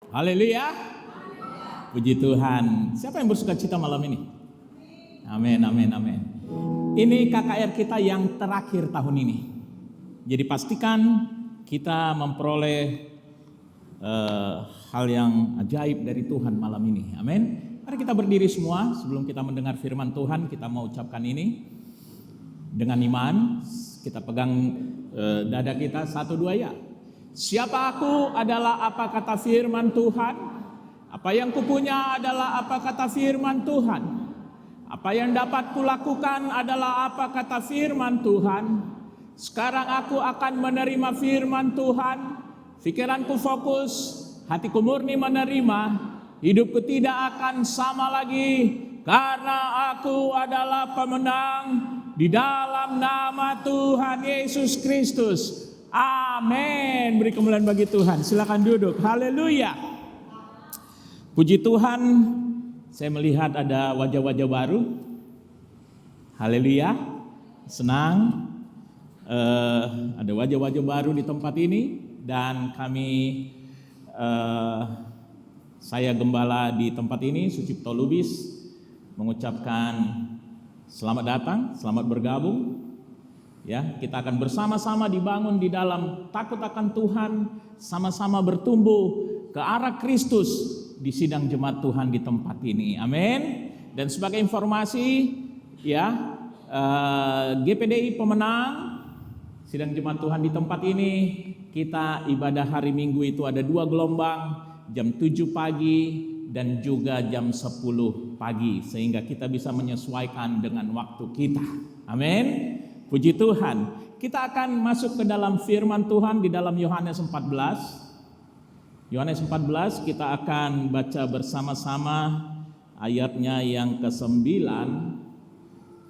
Haleluya. Puji Tuhan. Siapa yang bersuka cita malam ini? Amin, amin, amin. Ini KKR kita yang terakhir tahun ini. Jadi pastikan kita memperoleh hal yang ajaib dari Tuhan malam ini. Amin. Mari kita berdiri semua sebelum kita mendengar firman Tuhan. Kita mau ucapkan ini dengan iman. Kita pegang dada kita, 1, 2 ya. Siapa aku adalah apa kata firman Tuhan. Apa yang kupunya adalah apa kata firman Tuhan. Apa yang dapat kulakukan adalah apa kata firman Tuhan. Sekarang aku akan menerima firman Tuhan. Pikiranku fokus, hatiku murni menerima. Hidupku tidak akan sama lagi, karena aku adalah pemenang di dalam nama Tuhan Yesus Kristus. Amin. Beri kemuliaan bagi Tuhan. Silakan duduk. Haleluya. Puji Tuhan, saya melihat ada wajah-wajah baru. Haleluya. Senang. Ada wajah-wajah baru di tempat ini. Dan kami, saya gembala di tempat ini, Sucipto Lubis, mengucapkan selamat datang, selamat bergabung. Ya, kita akan bersama-sama dibangun di dalam takut akan Tuhan, sama-sama bertumbuh ke arah Kristus di sidang jemaat Tuhan di tempat ini. Amin. Dan sebagai informasi, ya, GPDI pemenang sidang jemaat Tuhan di tempat ini, kita ibadah hari Minggu itu ada 2 gelombang, jam 7 pagi dan juga jam 10 pagi, sehingga kita bisa menyesuaikan dengan waktu kita. Amin. Puji Tuhan. Kita akan masuk ke dalam firman Tuhan di dalam Yohanes 14. Yohanes 14 kita akan baca bersama-sama ayatnya yang ke-9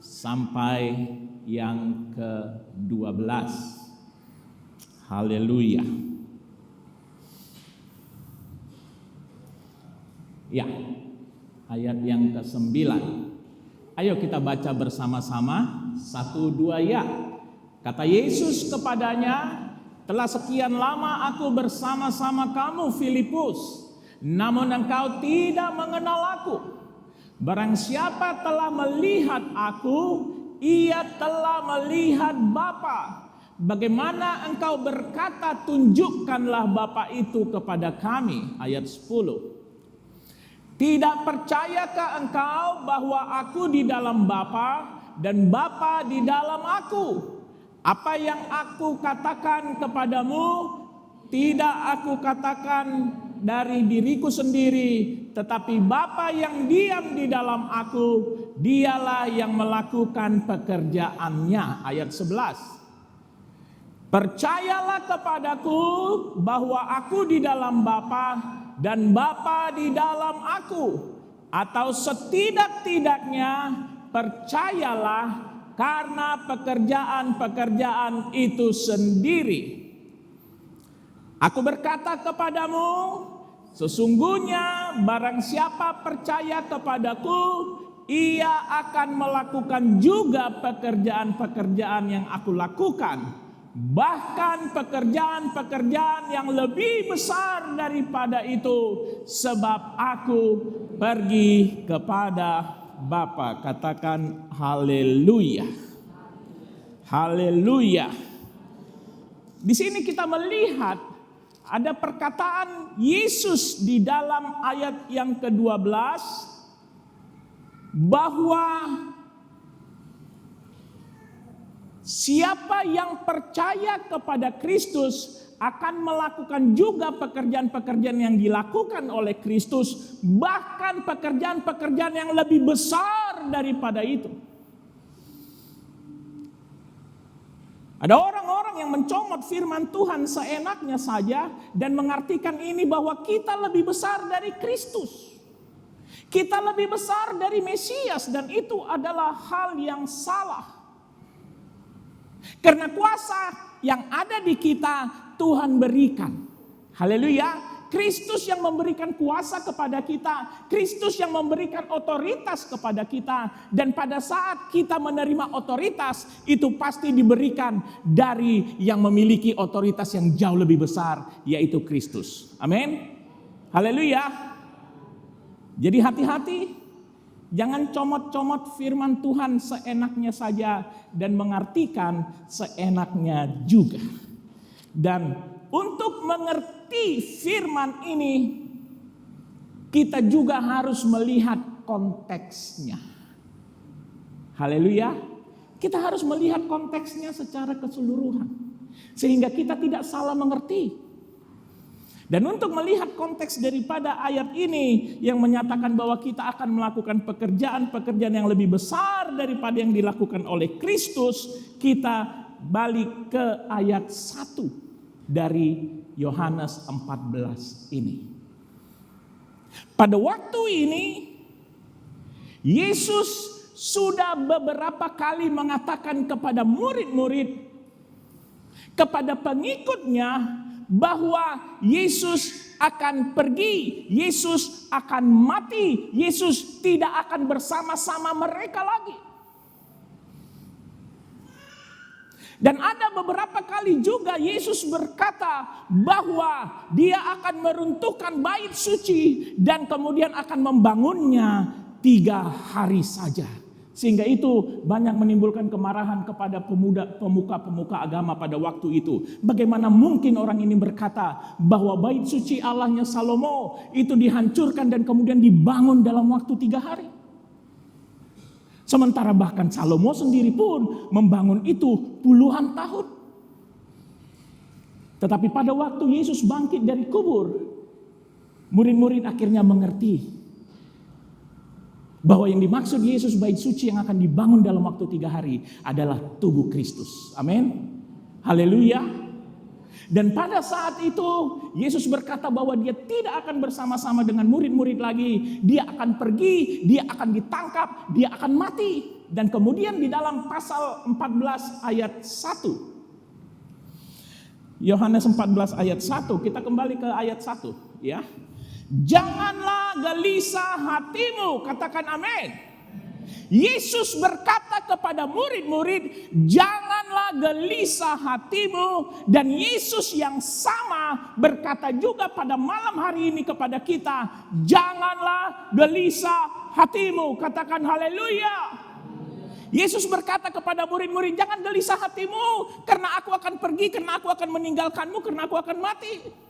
sampai yang ke-12. Haleluya. Ya, ayat yang ke-9. Ayo kita baca bersama-sama. 1, 2 ya. Kata Yesus kepadanya, telah sekian lama aku bersama-sama kamu Filipus, namun engkau tidak mengenal aku. Barang siapa telah melihat aku, ia telah melihat Bapa. Bagaimana engkau berkata, tunjukkanlah Bapa itu kepada kami. Ayat 10. Tidak percayakah engkau bahwa aku di dalam Bapa dan Bapa di dalam aku? Apa yang aku katakan kepadamu, tidak aku katakan dari diriku sendiri, tetapi Bapa yang diam di dalam aku, dialah yang melakukan pekerjaannya. Ayat 11. Percayalah kepadaku bahwa aku di dalam Bapa dan Bapa di dalam aku, atau setidak-tidaknya percayalah karena pekerjaan-pekerjaan itu sendiri. Aku berkata kepadamu, sesungguhnya barang siapa percaya kepadaku, ia akan melakukan juga pekerjaan-pekerjaan yang aku lakukan. Bahkan pekerjaan-pekerjaan yang lebih besar daripada itu, sebab aku pergi kepada Bapa. Katakan haleluya. Haleluya. Di sini kita melihat ada perkataan Yesus di dalam ayat yang ke-12 bahwa siapa yang percaya kepada Kristus akan melakukan juga pekerjaan-pekerjaan yang dilakukan oleh Kristus, bahkan pekerjaan-pekerjaan yang lebih besar daripada itu. Ada orang-orang yang mencomot firman Tuhan seenaknya saja dan mengartikan ini bahwa kita lebih besar dari Kristus. Kita lebih besar dari Mesias, dan itu adalah hal yang salah. Karena kuasa yang ada di kita Tuhan berikan. Haleluya. Kristus yang memberikan kuasa kepada kita, Kristus yang memberikan otoritas kepada kita, dan pada saat kita menerima otoritas itu pasti diberikan dari yang memiliki otoritas yang jauh lebih besar, yaitu Kristus. Amin. Haleluya. Jadi hati-hati. Jangan comot-comot firman Tuhan seenaknya saja dan mengartikan seenaknya juga. Dan untuk mengerti firman ini, kita juga harus melihat konteksnya. Haleluya. Kita harus melihat konteksnya secara keseluruhan. Sehingga kita tidak salah mengerti. Dan untuk melihat konteks daripada ayat ini yang menyatakan bahwa kita akan melakukan pekerjaan-pekerjaan yang lebih besar daripada yang dilakukan oleh Kristus, kita balik ke ayat 1 dari Yohanes 14 ini. Pada waktu ini Yesus sudah beberapa kali mengatakan kepada murid-murid, kepada pengikutnya, bahwa Yesus akan pergi, Yesus akan mati, Yesus tidak akan bersama-sama mereka lagi. Dan ada beberapa kali juga Yesus berkata bahwa dia akan meruntuhkan bait suci dan kemudian akan membangunnya 3 hari saja. Sehingga itu banyak menimbulkan kemarahan kepada pemuka-pemuka agama pada waktu itu. Bagaimana mungkin orang ini berkata bahwa bait suci Allahnya Salomo itu dihancurkan dan kemudian dibangun dalam waktu 3 hari. Sementara bahkan Salomo sendiri pun membangun itu puluhan tahun. Tetapi pada waktu Yesus bangkit dari kubur, murid-murid akhirnya mengerti bahwa yang dimaksud Yesus bait suci yang akan dibangun dalam waktu 3 hari adalah tubuh Kristus. Amin. Haleluya. Dan pada saat itu Yesus berkata bahwa dia tidak akan bersama-sama dengan murid-murid lagi. Dia akan pergi, dia akan ditangkap, dia akan mati. Dan kemudian di dalam pasal 14 ayat 1. Yohanes 14 ayat 1, kita kembali ke ayat 1 ya. Janganlah gelisah hatimu, katakan amin. Yesus berkata kepada murid-murid, janganlah gelisah hatimu. Dan Yesus yang sama berkata juga pada malam hari ini kepada kita, janganlah gelisah hatimu, katakan haleluya. Yesus berkata kepada murid-murid, jangan gelisah hatimu, karena aku akan pergi, karena aku akan meninggalkanmu, karena aku akan mati.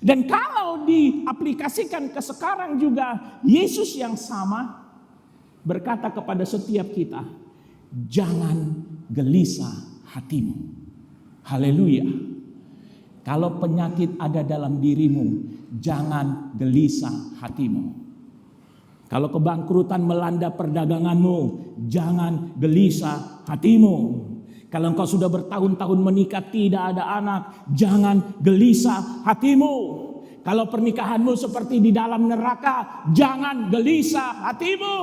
Dan kalau diaplikasikan ke sekarang juga, Yesus yang sama berkata kepada setiap kita, jangan gelisah hatimu. Haleluya. Kalau penyakit ada dalam dirimu, jangan gelisah hatimu. Kalau kebangkrutan melanda perdaganganmu, jangan gelisah hatimu. Kalau engkau sudah bertahun-tahun menikah tidak ada anak, jangan gelisah hatimu. Kalau pernikahanmu seperti di dalam neraka, jangan gelisah hatimu.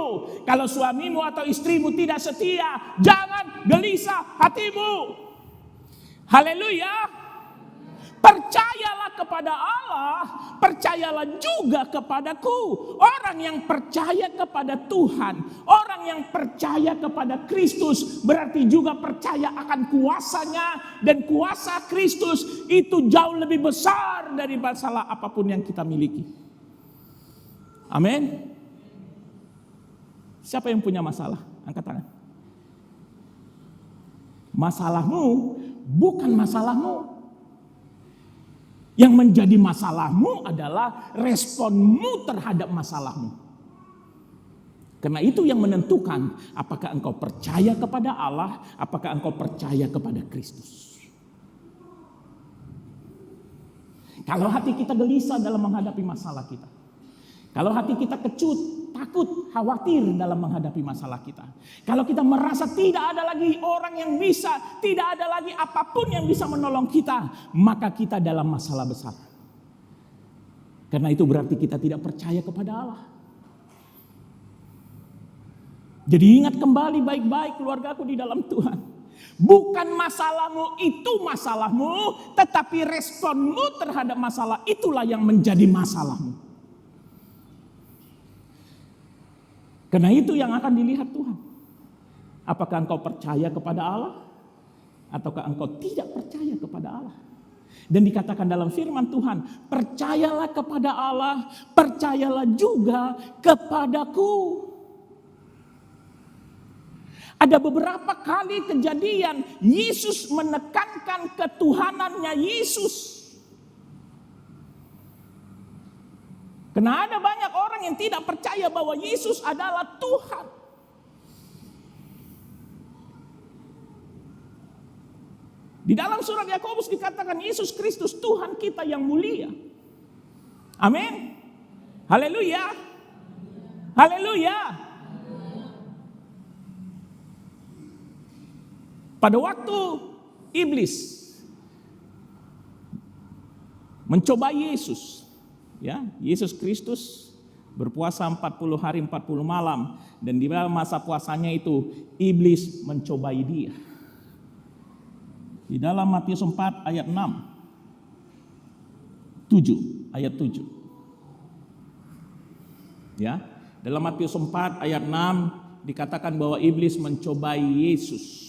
Kalau suamimu atau istrimu tidak setia, jangan gelisah hatimu. Haleluya. Percayalah kepada Allah, percayalah juga kepadaku. Orang yang percaya kepada Tuhan, orang yang percaya kepada Kristus, berarti juga percaya akan kuasanya. Dan kuasa Kristus itu jauh lebih besar dari masalah apapun yang kita miliki. Amin. Siapa yang punya masalah? Angkat tangan. Masalahmu bukan masalahmu. Yang menjadi masalahmu adalah responmu terhadap masalahmu. Karena itu yang menentukan apakah engkau percaya kepada Allah, apakah engkau percaya kepada Kristus. Kalau hati kita gelisah dalam menghadapi masalah kita, kalau hati kita kecut, takut, khawatir dalam menghadapi masalah kita, kalau kita merasa tidak ada lagi orang yang bisa, tidak ada lagi apapun yang bisa menolong kita, maka kita dalam masalah besar. Karena itu berarti kita tidak percaya kepada Allah. Jadi ingat kembali baik-baik keluargaku di dalam Tuhan. Bukan masalahmu itu masalahmu, tetapi responmu terhadap masalah itulah yang menjadi masalahmu. Karena itu yang akan dilihat Tuhan. Apakah engkau percaya kepada Allah? Ataukah engkau tidak percaya kepada Allah? Dan dikatakan dalam firman Tuhan, percayalah kepada Allah, percayalah juga kepadaku. Ada beberapa kali kejadian Yesus menekankan ketuhanannya Yesus. Karena ada banyak orang yang tidak percaya bahwa Yesus adalah Tuhan. Di dalam surat Yakobus dikatakan Yesus Kristus Tuhan kita yang mulia. Amin. Haleluya. Haleluya. Pada waktu iblis mencoba Yesus, ya, Yesus Kristus berpuasa 40 hari 40 malam, dan di dalam masa puasanya itu iblis mencobai dia. Di dalam Matius 4 ayat 7 ayat 7. Ya, dalam Matius 4 ayat 6 dikatakan bahwa iblis mencobai Yesus.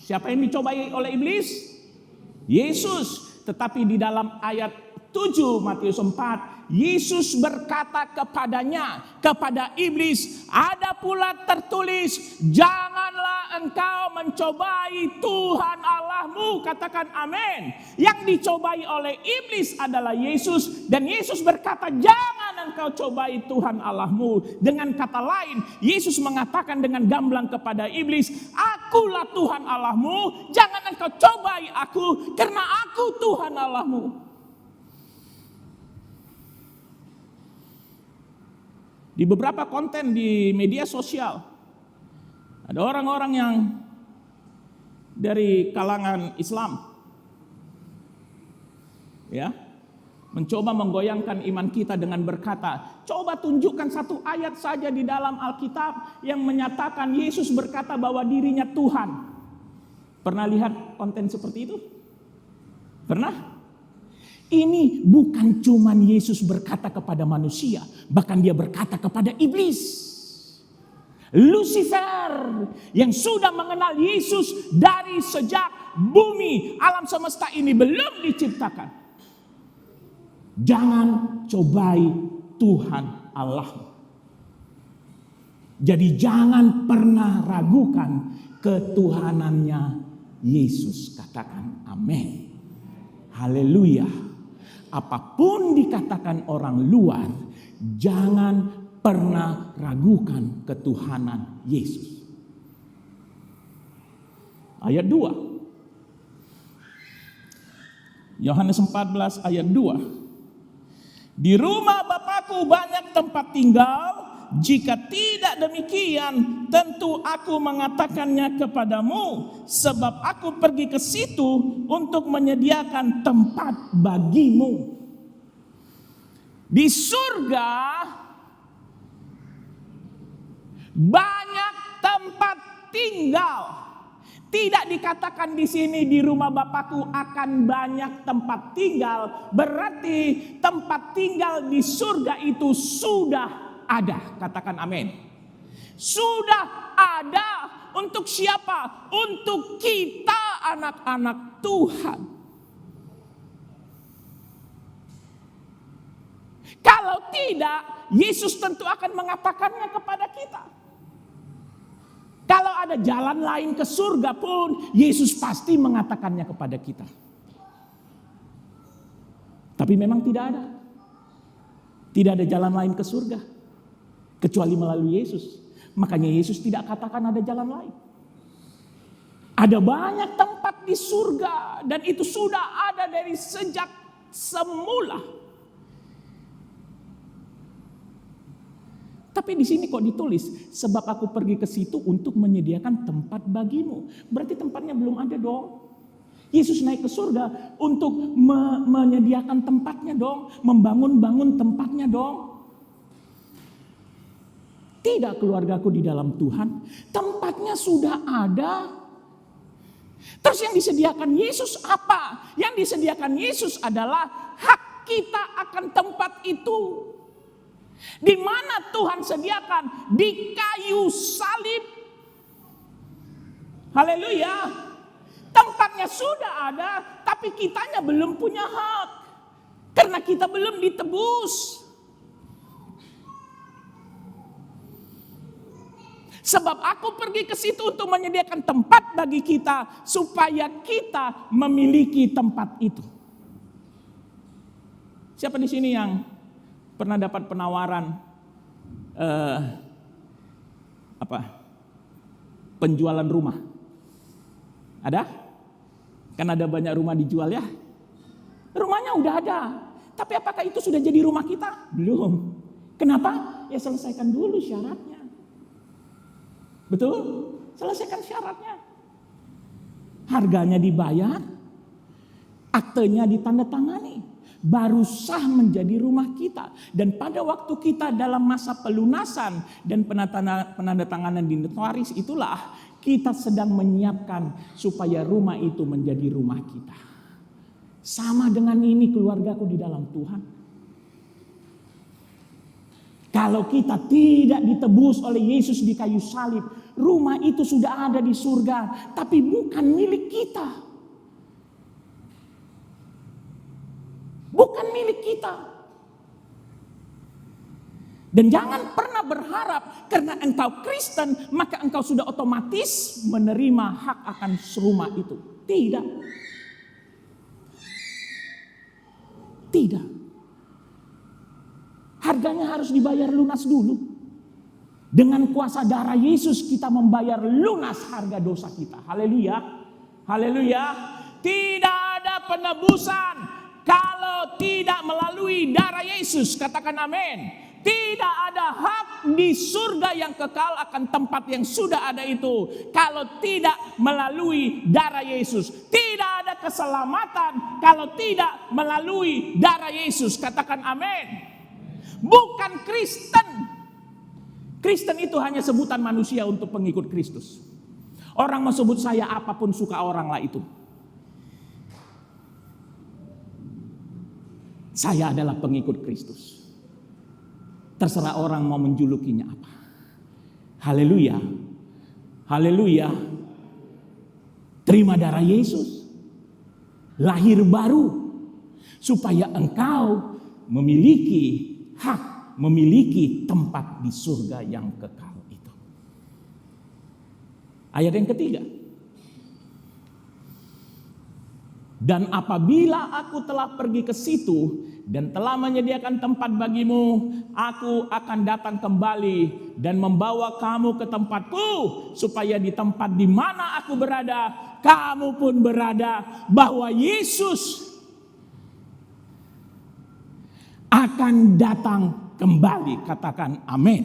Siapa yang dicobai oleh iblis? Yesus. Tetapi di dalam ayat 7 Matius 4, Yesus berkata kepada iblis, ada pula tertulis, janganlah engkau mencobai Tuhan Allahmu. Katakan amin. Yang dicobai oleh iblis adalah Yesus, dan Yesus berkata, jangan engkau cobai Tuhan Allahmu. Dengan kata lain, Yesus mengatakan dengan gamblang kepada iblis, akulah Tuhan Allahmu, jangan engkau cobai aku, karena aku Tuhan Allahmu. Di beberapa konten di media sosial, ada orang-orang yang dari kalangan Islam, ya, mencoba menggoyangkan iman kita dengan berkata, coba tunjukkan satu ayat saja di dalam Alkitab yang menyatakan Yesus berkata bahwa dirinya Tuhan. Pernah lihat konten seperti itu? Pernah? Ini bukan cuman Yesus berkata kepada manusia, bahkan dia berkata kepada iblis. Lucifer yang sudah mengenal Yesus dari sejak bumi alam semesta ini belum diciptakan. Jangan cobai Tuhan Allah. Jadi jangan pernah ragukan ketuhanannya Yesus. Katakan amin. Haleluya. Apapun dikatakan orang luar, jangan pernah ragukan ketuhanan Yesus. Ayat 2. Yohanes 14 ayat 2. Di rumah Bapakku banyak tempat tinggal, jika tidak demikian tentu aku mengatakannya kepadamu, sebab aku pergi ke situ untuk menyediakan tempat bagimu. Di surga banyak tempat tinggal. Tidak dikatakan di sini di rumah Bapakku akan banyak tempat tinggal, berarti tempat tinggal di surga itu sudah ada. Katakan amin. Sudah ada. Untuk siapa? Untuk kita anak-anak Tuhan. Kalau tidak, Yesus tentu akan mengatakannya kepada kita. Kalau ada jalan lain ke surga pun, Yesus pasti mengatakannya kepada kita. Tapi memang tidak ada. Tidak ada jalan lain ke surga kecuali melalui Yesus. Makanya Yesus tidak katakan ada jalan lain. Ada banyak tempat di surga dan itu sudah ada dari sejak semula. Tapi di sini kok ditulis, sebab aku pergi ke situ untuk menyediakan tempat bagimu. Berarti tempatnya belum ada dong. Yesus naik ke surga untuk menyediakan tempatnya dong, membangun tempatnya dong. Tidak, keluargaku di dalam Tuhan, tempatnya sudah ada. Terus yang disediakan Yesus apa? Yang disediakan Yesus adalah hak kita akan tempat itu. Di mana Tuhan sediakan? Di kayu salib. Haleluya. Tempatnya sudah ada, Tapi kitanya belum punya hak. Karena kita belum ditebus. Sebab aku pergi ke situ untuk menyediakan tempat bagi kita, supaya kita memiliki tempat itu. Siapa di sini yang pernah dapat penawaran penjualan rumah? Ada? Kan ada banyak rumah dijual ya. Rumahnya udah ada, tapi apakah itu sudah jadi rumah kita? Belum. Kenapa? Ya selesaikan dulu syaratnya. Betul? Selesaikan syaratnya. Harganya dibayar, aktenya ditandatangani, baru sah menjadi rumah kita. Dan pada waktu kita dalam masa pelunasan dan penandatanganan di notaris, itulah kita sedang menyiapkan supaya rumah itu menjadi rumah kita. Sama dengan ini keluargaku di dalam Tuhan. Kalau kita tidak ditebus oleh Yesus di kayu salib, rumah itu sudah ada di surga, tapi bukan milik kita. Bukan milik kita. Dan jangan pernah berharap karena engkau Kristen, maka engkau sudah otomatis menerima hak akan rumah itu. Tidak. Tidak. Harganya harus dibayar lunas dulu. Dengan kuasa darah Yesus kita membayar lunas harga dosa kita. Haleluya. Haleluya. Tidak ada penebusan kalau tidak melalui darah Yesus. Katakan amin. Tidak ada hak di surga yang kekal akan tempat yang sudah ada itu kalau tidak melalui darah Yesus. Tidak ada keselamatan kalau tidak melalui darah Yesus. Katakan amin. Bukan Kristen. Kristen itu hanya sebutan manusia untuk pengikut Kristus. Orang mau sebut saya apapun suka orang lah itu. Saya adalah pengikut Kristus. Terserah orang mau menjulukinya apa. Haleluya. Haleluya. Terima darah Yesus. Lahir baru. Supaya engkau memiliki hak, memiliki tempat di surga yang kekal itu. Ayat yang ketiga. Dan apabila aku telah pergi ke situ dan telah menyediakan tempat bagimu, aku akan datang kembali dan membawa kamu ke tempatku, supaya di tempat di mana aku berada, kamu pun berada. Bahwa Yesus akan datang kembali. Katakan amin.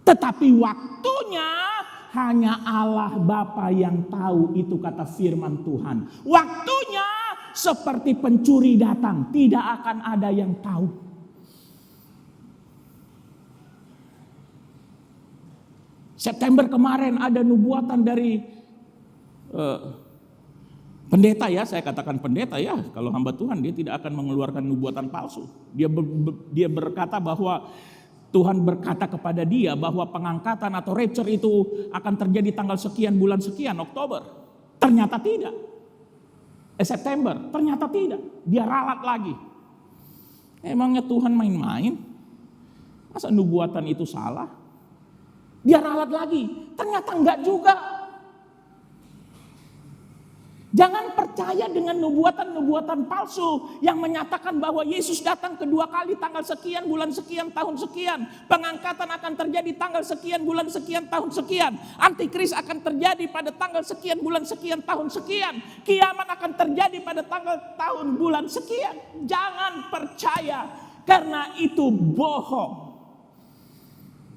Tetapi waktunya hanya Allah Bapa yang tahu, itu kata firman Tuhan. Waktunya seperti pencuri datang, tidak akan ada yang tahu. September kemarin ada nubuatan dari pendeta ya, saya katakan pendeta ya, kalau hamba Tuhan dia tidak akan mengeluarkan nubuatan palsu. Dia berkata bahwa Tuhan berkata kepada dia bahwa pengangkatan atau rapture itu akan terjadi tanggal sekian bulan sekian, Oktober. Ternyata tidak. September, ternyata tidak. Dia ralat lagi. Emangnya Tuhan main-main? Masa nubuatan itu salah? Dia ralat lagi. Ternyata enggak juga. Jangan percaya dengan nubuatan-nubuatan palsu yang menyatakan bahwa Yesus datang kedua kali tanggal sekian, bulan sekian, tahun sekian. Pengangkatan akan terjadi tanggal sekian, bulan sekian, tahun sekian. Antikris akan terjadi pada tanggal sekian, bulan sekian, tahun sekian. Kiamat akan terjadi pada tanggal, tahun, bulan sekian. Jangan percaya karena itu bohong.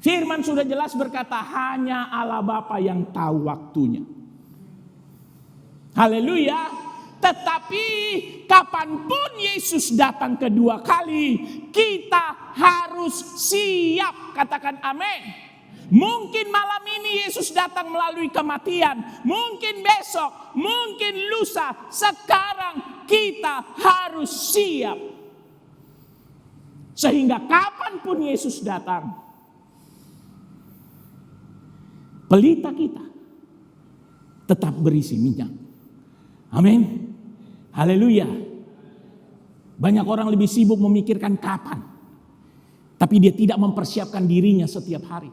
Firman sudah jelas berkata hanya Allah Bapa yang tahu waktunya. Haleluya. Tetapi kapanpun Yesus datang kedua kali, kita harus siap. Katakan amin. Mungkin malam ini Yesus datang melalui kematian. Mungkin besok, mungkin lusa. Sekarang kita harus siap. Sehingga kapanpun Yesus datang, pelita kita tetap berisi minyak. Amin. Haleluya. Banyak orang lebih sibuk memikirkan kapan, tapi dia tidak mempersiapkan dirinya setiap hari.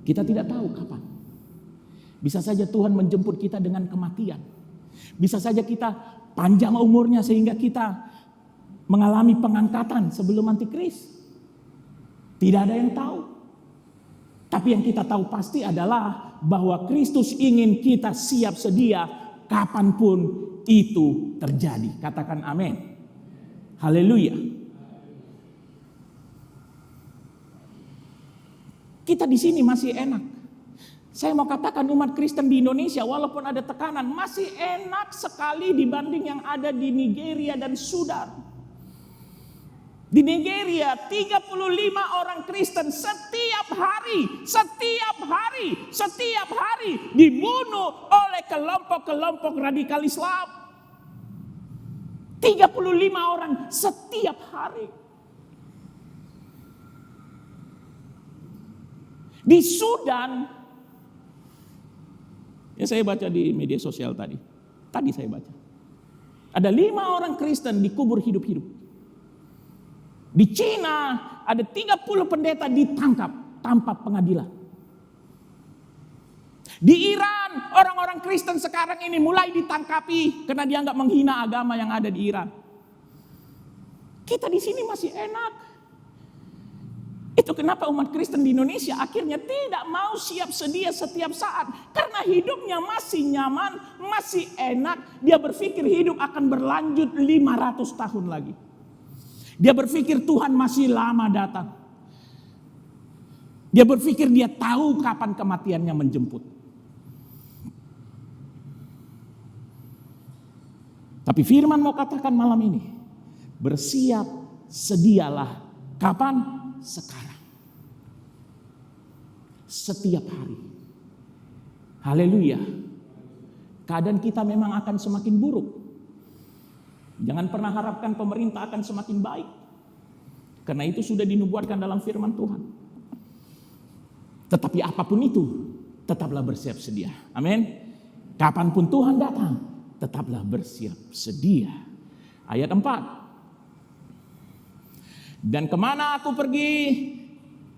Kita tidak tahu kapan. Bisa saja Tuhan menjemput kita dengan kematian. Bisa saja kita panjang umurnya sehingga kita mengalami pengangkatan sebelum antikris. Tidak ada yang tahu. Tapi yang kita tahu pasti adalah bahwa Kristus ingin kita siap sedia kapanpun itu terjadi. Katakan amin. Haleluya. Kita di sini masih enak. Saya mau katakan umat Kristen di Indonesia walaupun ada tekanan masih enak sekali dibanding yang ada di Nigeria dan Sudan. Di Nigeria 35 orang Kristen setiap hari dibunuh oleh kelompok-kelompok radikal Islam. 35 orang setiap hari. Di Sudan, ya saya baca di media sosial tadi saya baca. Ada 5 orang Kristen dikubur hidup-hidup. Di Cina ada 30 pendeta ditangkap tanpa pengadilan. Di Iran orang-orang Kristen sekarang ini mulai ditangkapi karena dianggap menghina agama yang ada di Iran. Kita di sini masih enak. Itu kenapa umat Kristen di Indonesia akhirnya tidak mau siap sedia setiap saat. Karena hidupnya masih nyaman, masih enak. Dia berpikir hidup akan berlanjut 500 tahun lagi. Dia berpikir Tuhan masih lama datang. Dia berpikir dia tahu kapan kematiannya menjemput. Tapi firman mau katakan malam ini, bersiap sedialah. Kapan? Sekarang. Setiap hari. Haleluya. Keadaan kita memang akan semakin buruk. Jangan pernah harapkan pemerintah akan semakin baik. Karena itu sudah dinubuatkan dalam firman Tuhan. Tetapi apapun itu, tetaplah bersiap sedia. Amin. Kapanpun Tuhan datang, tetaplah bersiap sedia. Ayat 4. Dan kemana aku pergi,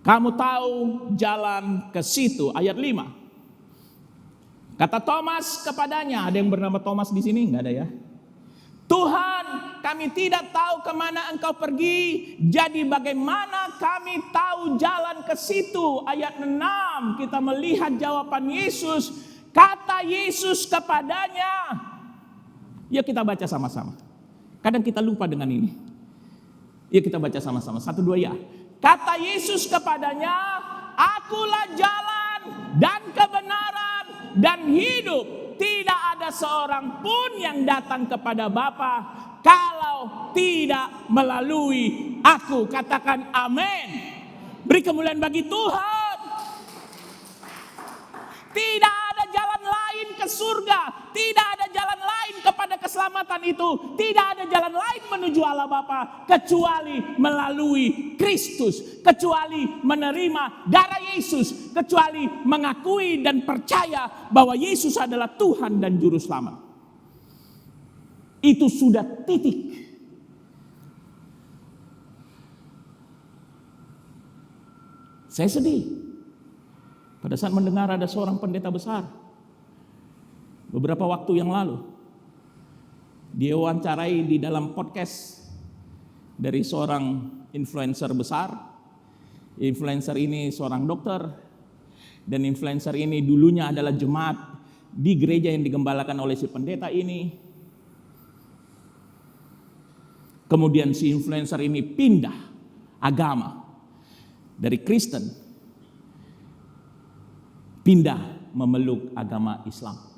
kamu tahu jalan ke situ. Ayat 5. Kata Thomas kepadanya, ada yang bernama Thomas di sini? Enggak ada ya. Tuhan, kami tidak tahu kemana engkau pergi, jadi bagaimana kami tahu jalan ke situ? Ayat 6, kita melihat jawaban Yesus. Kata Yesus kepadanya, yuk kita baca sama-sama. Kadang kita lupa dengan ini. Yuk kita baca sama-sama. 1, 2 ya. Kata Yesus kepadanya, akulah jalan dan kebenaran dan hidup. Tidak ada seorang pun yang datang kepada Bapa kalau tidak melalui aku. Katakan amin. Beri kemuliaan bagi Tuhan. Tidak ada jalan lain ke surga. Tidak ada jalan lain kepada keselamatan itu. Tidak ada jalan lain menuju Allah Bapa kecuali melalui Kristus. Kecuali menerima darah Yesus. Kecuali mengakui dan percaya bahwa Yesus adalah Tuhan dan Juru Selamat. Itu sudah titik. Saya sedih pada saat mendengar ada seorang pendeta besar beberapa waktu yang lalu. Dia wawancarai di dalam podcast dari seorang influencer besar. Influencer ini seorang dokter, dan influencer ini dulunya adalah jemaat di gereja yang digembalakan oleh si pendeta ini. Kemudian si influencer ini pindah agama dari Kristen, pindah memeluk agama Islam.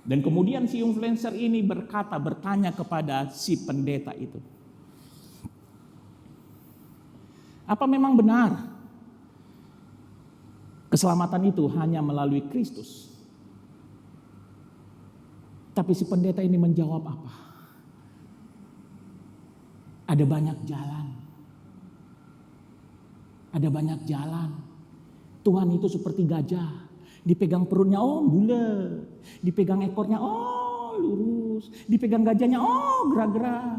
Dan kemudian si influencer ini bertanya kepada si pendeta itu, apa memang benar keselamatan itu hanya melalui Kristus? Tapi si pendeta ini menjawab apa? Ada banyak jalan. Ada banyak jalan. Tuhan itu seperti gajah. Dipegang perutnya, oh bulat. Dipegang ekornya, oh lurus. Dipegang gajahnya, oh gerak-gerak.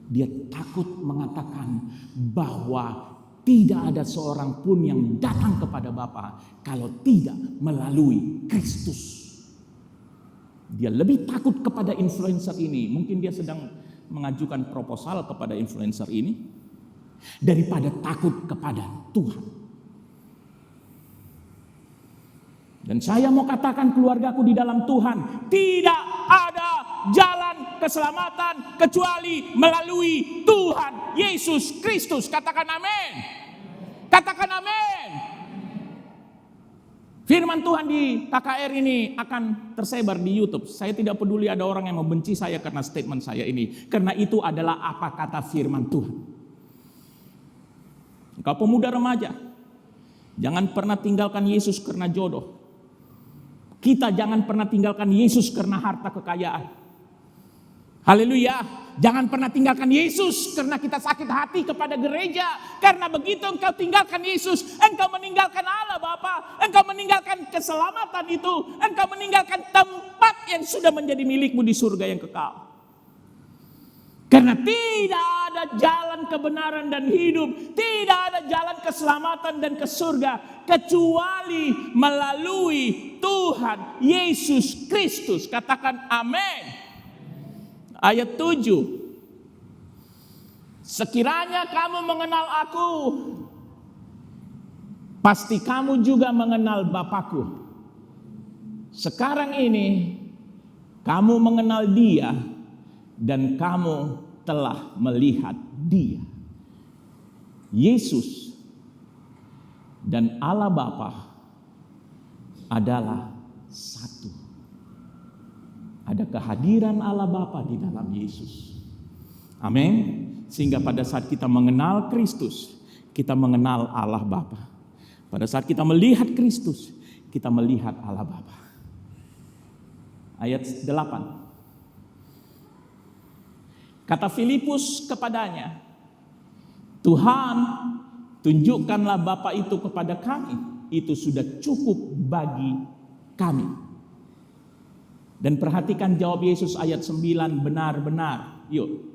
Dia takut mengatakan bahwa tidak ada seorang pun yang datang kepada Bapa kalau tidak melalui Kristus. Dia lebih takut kepada influencer ini. Mungkin dia sedang mengajukan proposal kepada influencer ini daripada takut kepada Tuhan. Dan saya mau katakan keluargaku di dalam Tuhan, tidak ada jalan keselamatan kecuali melalui Tuhan Yesus Kristus. Katakan amin. Katakan amin. Firman Tuhan di KKR ini akan tersebar di YouTube. Saya tidak peduli ada orang yang membenci saya karena statement saya ini. Karena itu adalah apa kata firman Tuhan. Engkau pemuda remaja, jangan pernah tinggalkan Yesus karena jodoh. Kita jangan pernah tinggalkan Yesus karena harta kekayaan. Haleluya. Jangan pernah tinggalkan Yesus karena kita sakit hati kepada gereja. Karena begitu engkau tinggalkan Yesus, engkau meninggalkan Allah Bapa. Engkau meninggalkan keselamatan itu. Engkau meninggalkan tempat yang sudah menjadi milikmu di surga yang kekal. Karena tidak ada jalan kebenaran dan hidup. Tidak ada jalan keselamatan dan ke surga. Kecuali melalui Tuhan Yesus Kristus. Katakan amin. Ayat 7. Sekiranya kamu mengenal aku, pasti kamu juga mengenal Bapakku. Sekarang ini kamu mengenal Dia dan kamu telah melihat Dia. Yesus dan Allah Bapa adalah satu. Ada kehadiran Allah Bapa di dalam Yesus. Amin. Sehingga pada saat kita mengenal Kristus, kita mengenal Allah Bapa. Pada saat kita melihat Kristus, kita melihat Allah Bapa. Ayat 8. Kata Filipus kepadanya, Tuhan, tunjukkanlah Bapa itu kepada kami. Itu sudah cukup bagi kami. Dan perhatikan jawab Yesus ayat 9, benar-benar. Yuk.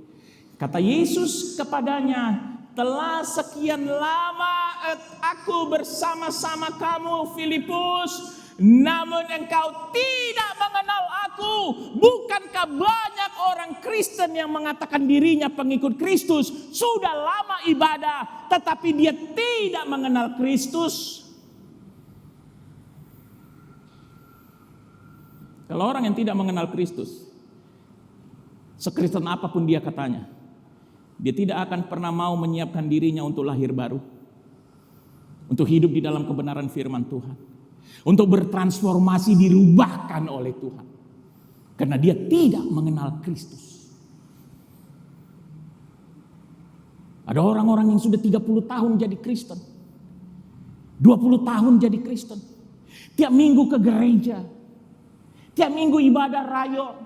Kata Yesus kepadanya, telah sekian lama aku bersama-sama kamu Filipus, namun engkau tidak mengenal aku. Bukankah banyak orang Kristen yang mengatakan dirinya pengikut Kristus, sudah lama ibadah, tetapi dia tidak mengenal Kristus? Kalau orang yang tidak mengenal Kristus, sekristen apapun dia katanya, dia tidak akan pernah mau menyiapkan dirinya untuk lahir baru, untuk hidup di dalam kebenaran firman Tuhan, untuk bertransformasi, dirubahkan oleh Tuhan, karena dia tidak mengenal Kristus. Ada orang-orang yang sudah 30 tahun jadi Kristen, 20 tahun jadi Kristen, tiap minggu ke gereja, tiap minggu ibadah rayo,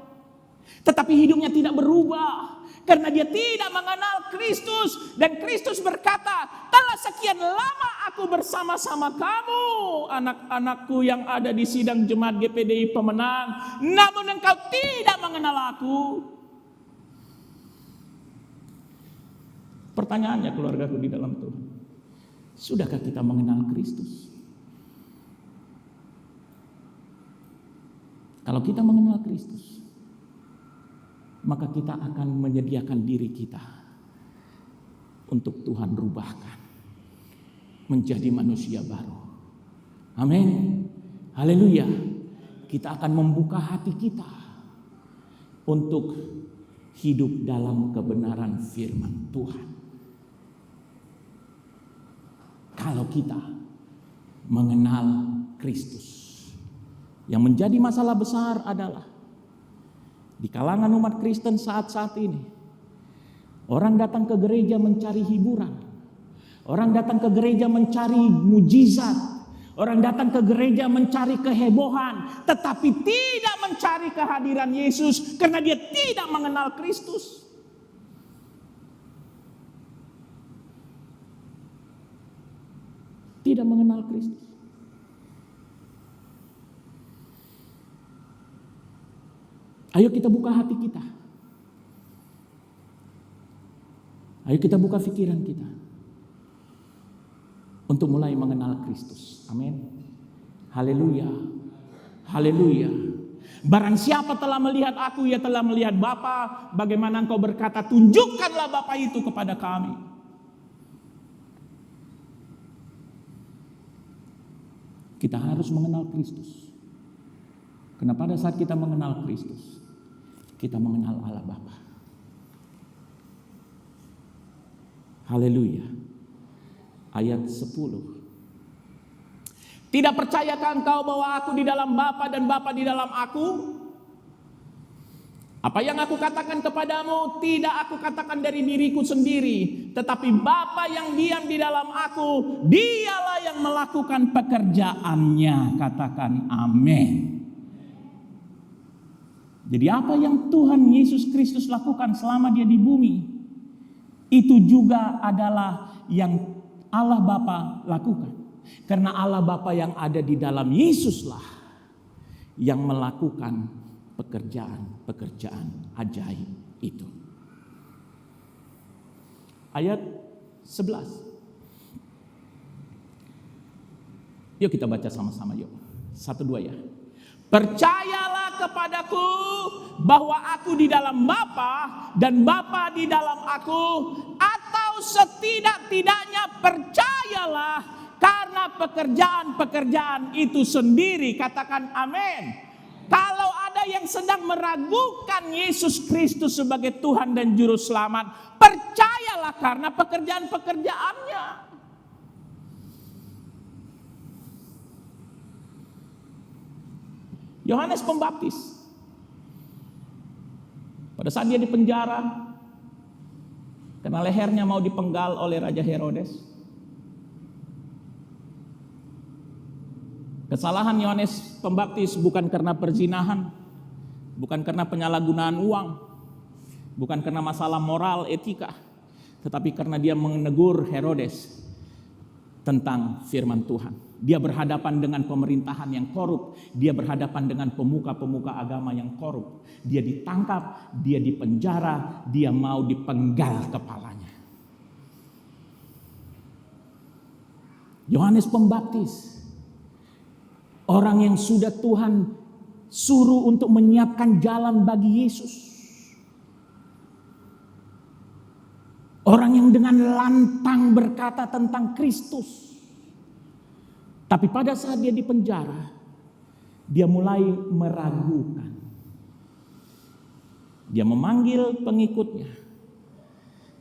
tetapi hidupnya tidak berubah karena dia tidak mengenal Kristus. Dan Kristus berkata, telah sekian lama aku bersama-sama kamu, anak-anakku yang ada di sidang jemaat GPDI Pemenang, namun engkau tidak mengenal aku. Pertanyaannya keluargaku di dalam Tuhan, sudahkah kita mengenal Kristus? Kalau kita mengenal Kristus, maka kita akan menyediakan diri kita untuk Tuhan rubahkan menjadi manusia baru. Amin. Haleluya. Kita akan membuka hati kita untuk hidup dalam kebenaran firman Tuhan. Kalau kita mengenal Kristus. Yang menjadi masalah besar adalah di kalangan umat Kristen saat-saat ini, orang datang ke gereja mencari hiburan, orang datang ke gereja mencari mujizat, orang datang ke gereja mencari kehebohan, tetapi tidak mencari kehadiran Yesus karena dia tidak mengenal Kristus. tidak mengenal Kristus. Ayo kita buka hati kita. Ayo kita buka pikiran kita untuk mulai mengenal Kristus. Amin. Haleluya. Haleluya. Barang siapa telah melihat aku, ia telah melihat Bapa. Bagaimana engkau berkata, tunjukkanlah Bapa itu kepada kami. Kita harus mengenal Kristus. Karena pada saat kita mengenal Kristus, kita mengenal Allah Bapa. Haleluya. Ayat 10. Tidak percayakah engkau bahwa aku di dalam Bapa dan Bapa di dalam aku? Apa yang aku katakan kepadamu tidak aku katakan dari diriku sendiri, tetapi Bapa yang diam di dalam aku, dialah yang melakukan pekerjaannya. Katakan amin. Jadi apa yang Tuhan Yesus Kristus lakukan selama dia di bumi, itu juga adalah yang Allah Bapa lakukan. Karena Allah Bapa yang ada di dalam Yesuslah yang melakukan pekerjaan-pekerjaan ajaib itu. Ayat 11. Yuk kita baca sama-sama yuk. 1, 2 ya. Percayalah kepadaku bahwa aku di dalam Bapa dan Bapa di dalam aku, atau setidak-tidaknya percayalah karena pekerjaan-pekerjaan itu sendiri. Katakan amin. Kalau ada yang sedang meragukan Yesus Kristus sebagai Tuhan dan Juru Selamat, percayalah karena pekerjaan-pekerjaannya. Yohanes Pembaptis, pada saat dia dipenjara karena lehernya mau dipenggal oleh Raja Herodes, kesalahan Yohanes Pembaptis bukan karena perzinahan, bukan karena penyalahgunaan uang, bukan karena masalah moral etika, tetapi karena dia menegur Herodes tentang firman Tuhan. Dia berhadapan dengan pemerintahan yang korup, dia berhadapan dengan pemuka-pemuka agama yang korup. Dia ditangkap, dia dipenjara, dia mau dipenggal kepalanya. Yohanes Pembaptis, orang yang sudah Tuhan suruh untuk menyiapkan jalan bagi Yesus. Orang yang dengan lantang berkata tentang Kristus. Tapi pada saat dia dipenjara, dia mulai meragukan. Dia memanggil pengikutnya.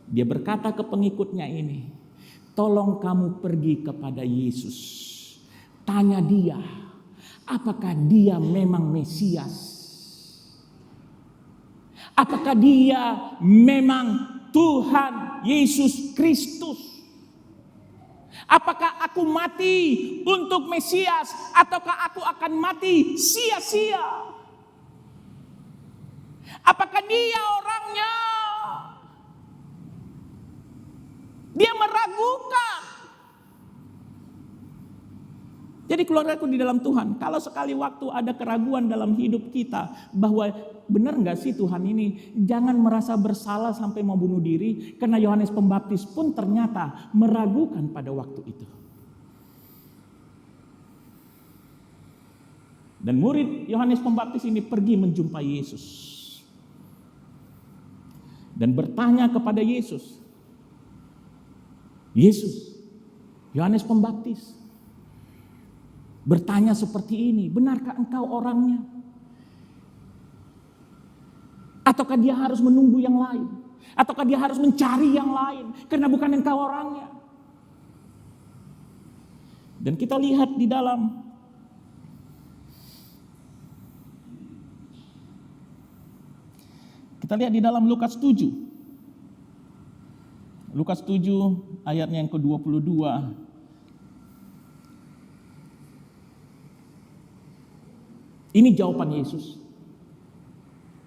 Dia berkata ke pengikutnya ini, tolong kamu pergi kepada Yesus. Tanya dia, apakah dia memang Mesias? Apakah dia memang Tuhan Yesus Kristus? Apakah aku mati untuk Mesias ataukah aku akan mati sia-sia? Apakah dia orangnya? Dia meragukan. Jadi keluargaku di dalam Tuhan, kalau sekali waktu ada keraguan dalam hidup kita bahwa benar nggak sih Tuhan ini, jangan merasa bersalah sampai mau bunuh diri, karena Yohanes Pembaptis pun ternyata meragukan pada waktu itu. Dan murid Yohanes Pembaptis ini pergi menjumpai Yesus dan bertanya kepada Yesus, Yesus, Yohanes Pembaptis bertanya seperti ini, benarkah engkau orangnya? Ataukah dia harus menunggu yang lain? Ataukah dia harus mencari yang lain? Karena bukan engkau orangnya. Dan kita lihat di dalam Lukas 7. Lukas 7 ayatnya yang ke-22. Ini jawaban Yesus.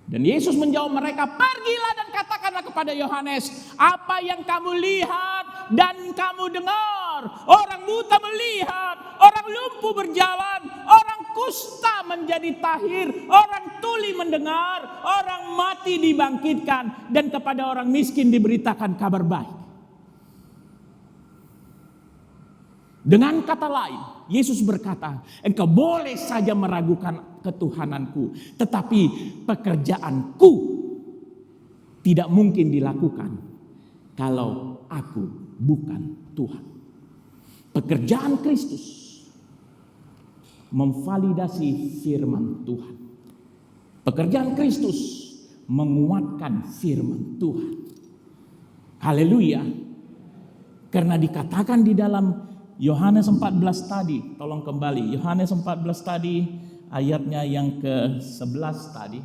Dan Yesus menjawab mereka, pergilah dan katakanlah kepada Yohanes, apa yang kamu lihat dan kamu dengar. mendengar, orang buta melihat, orang lumpuh berjalan, orang kusta menjadi tahir, orang tuli mendengar, orang mati dibangkitkan, dan kepada orang miskin diberitakan kabar baik. Dengan kata lain, Yesus berkata, engkau boleh saja meragukan ketuhananku, tetapi pekerjaanku tidak mungkin dilakukan kalau aku bukan Tuhan. Pekerjaan Kristus memvalidasi firman Tuhan. Pekerjaan Kristus menguatkan firman Tuhan. Haleluya. Karena dikatakan di dalam Yohanes 14 tadi, tolong kembali, Yohanes 14 tadi ayatnya yang ke-11 tadi.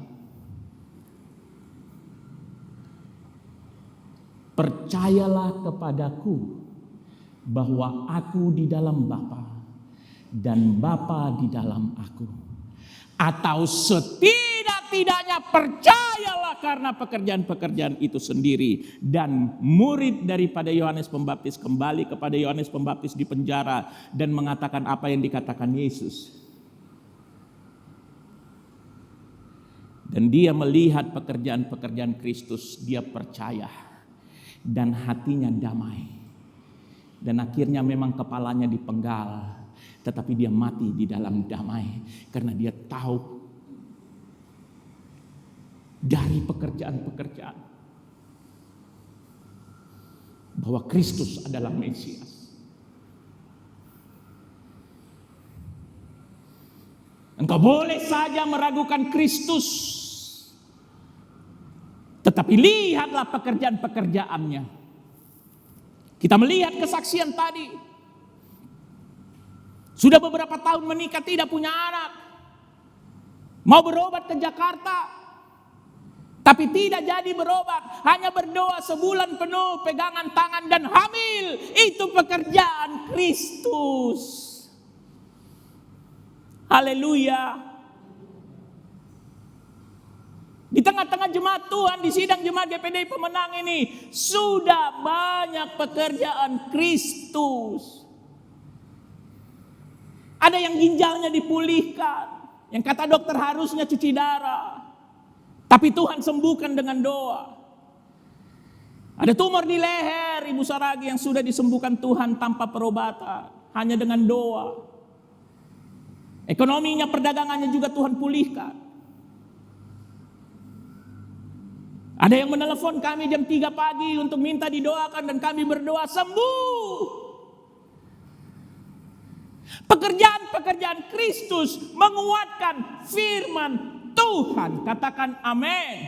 Percayalah kepadaku bahwa aku di dalam Bapa dan Bapa di dalam aku. Atau setidak-tidaknya percayalah karena pekerjaan-pekerjaan itu sendiri. Dan murid daripada Yohanes Pembaptis kembali kepada Yohanes Pembaptis di penjara dan mengatakan apa yang dikatakan Yesus. Dan dia melihat pekerjaan-pekerjaan Kristus, dia percaya dan hatinya damai. Dan akhirnya memang kepalanya dipenggal, tetapi dia mati di dalam damai karena dia tahu dari pekerjaan-pekerjaan bahwa Kristus adalah Mesias. Engkau boleh saja meragukan Kristus, tetapi lihatlah pekerjaan-pekerjaannya. Kita melihat kesaksian tadi. Sudah beberapa tahun menikah tidak punya anak. Mau berobat ke Jakarta. Tapi tidak jadi berobat. Hanya berdoa sebulan penuh pegangan tangan dan hamil. Itu pekerjaan Kristus. Haleluya. Di tengah-tengah jemaat Tuhan, di sidang jemaat GPDI Pemenang ini, sudah banyak pekerjaan Kristus. Ada yang ginjalnya dipulihkan, yang kata dokter harusnya cuci darah, tapi Tuhan sembuhkan dengan doa. Ada tumor di leher Ibu Saragi yang sudah disembuhkan Tuhan tanpa perobatan, hanya dengan doa. Ekonominya, perdagangannya juga Tuhan pulihkan. Ada yang menelepon kami jam 3 pagi untuk minta didoakan dan kami berdoa sembuh. Pekerjaan-pekerjaan Kristus menguatkan firman Tuhan. Katakan amin.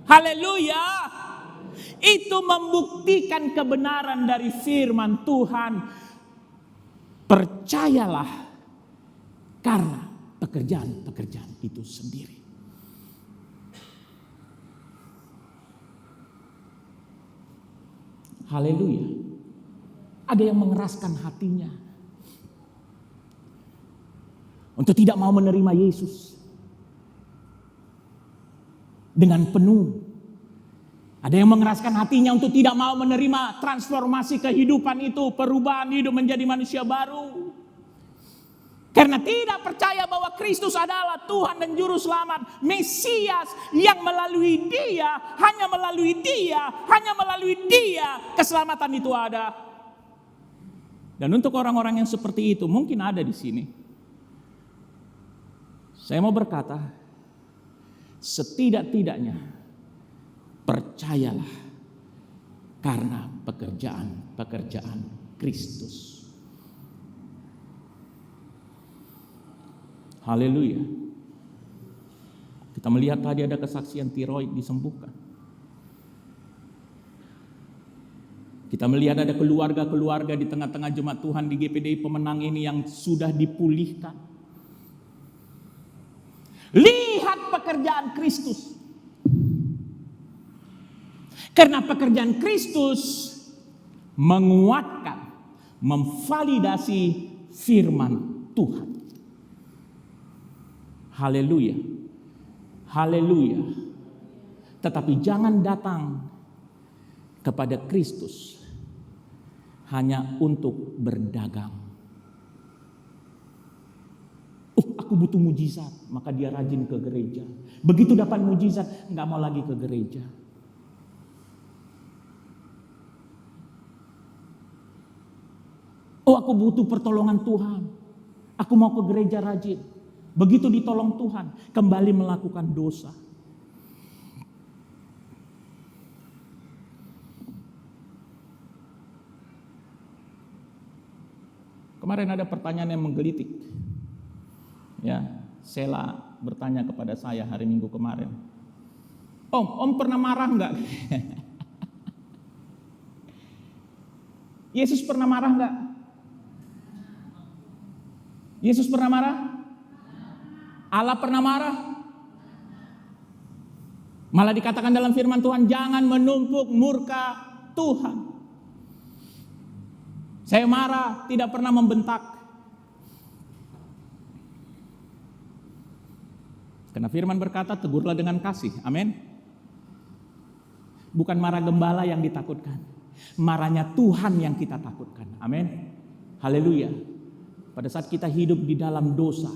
Haleluya. Itu membuktikan kebenaran dari firman Tuhan. Percayalah karena pekerjaan-pekerjaan itu sendiri. Haleluya. Ada yang mengeraskan hatinya untuk tidak mau menerima Yesus dengan penuh. Ada yang mengeraskan hatinya untuk tidak mau menerima transformasi kehidupan itu, perubahan hidup menjadi manusia baru. Karena tidak percaya bahwa Kristus adalah Tuhan dan Juru Selamat, Mesias yang melalui Dia, hanya melalui Dia keselamatan itu ada. Dan untuk orang-orang yang seperti itu mungkin ada di sini. Saya mau berkata, setidak-tidaknya percayalah karena pekerjaan Kristus. Haleluya. Kita melihat tadi ada kesaksian tiroid disembuhkan. Kita melihat ada keluarga-keluarga di tengah-tengah jemaat Tuhan di GPDI Pemenang ini yang sudah dipulihkan. Lihat pekerjaan Kristus. Karena pekerjaan Kristus menguatkan, memvalidasi firman Tuhan. Haleluya. Haleluya. Tetapi jangan datang kepada Kristus hanya untuk berdagang. Aku butuh mujizat, maka dia rajin ke gereja. Begitu dapat mujizat, nggak mau lagi ke gereja. Aku butuh pertolongan Tuhan. Aku mau ke gereja rajin. Begitu ditolong Tuhan, kembali melakukan dosa. Kemarin ada pertanyaan yang menggelitik. Ya, Sela bertanya kepada saya hari Minggu kemarin. Om pernah marah enggak? Yesus pernah marah enggak? Yesus pernah marah? Allah pernah marah? Malah dikatakan dalam firman Tuhan, jangan menumpuk murka Tuhan. Saya marah, tidak pernah membentak. Karena firman berkata, tegurlah dengan kasih. Amin. Bukan marah gembala yang ditakutkan. Marahnya Tuhan yang kita takutkan. Amin. Haleluya. Pada saat kita hidup di dalam dosa,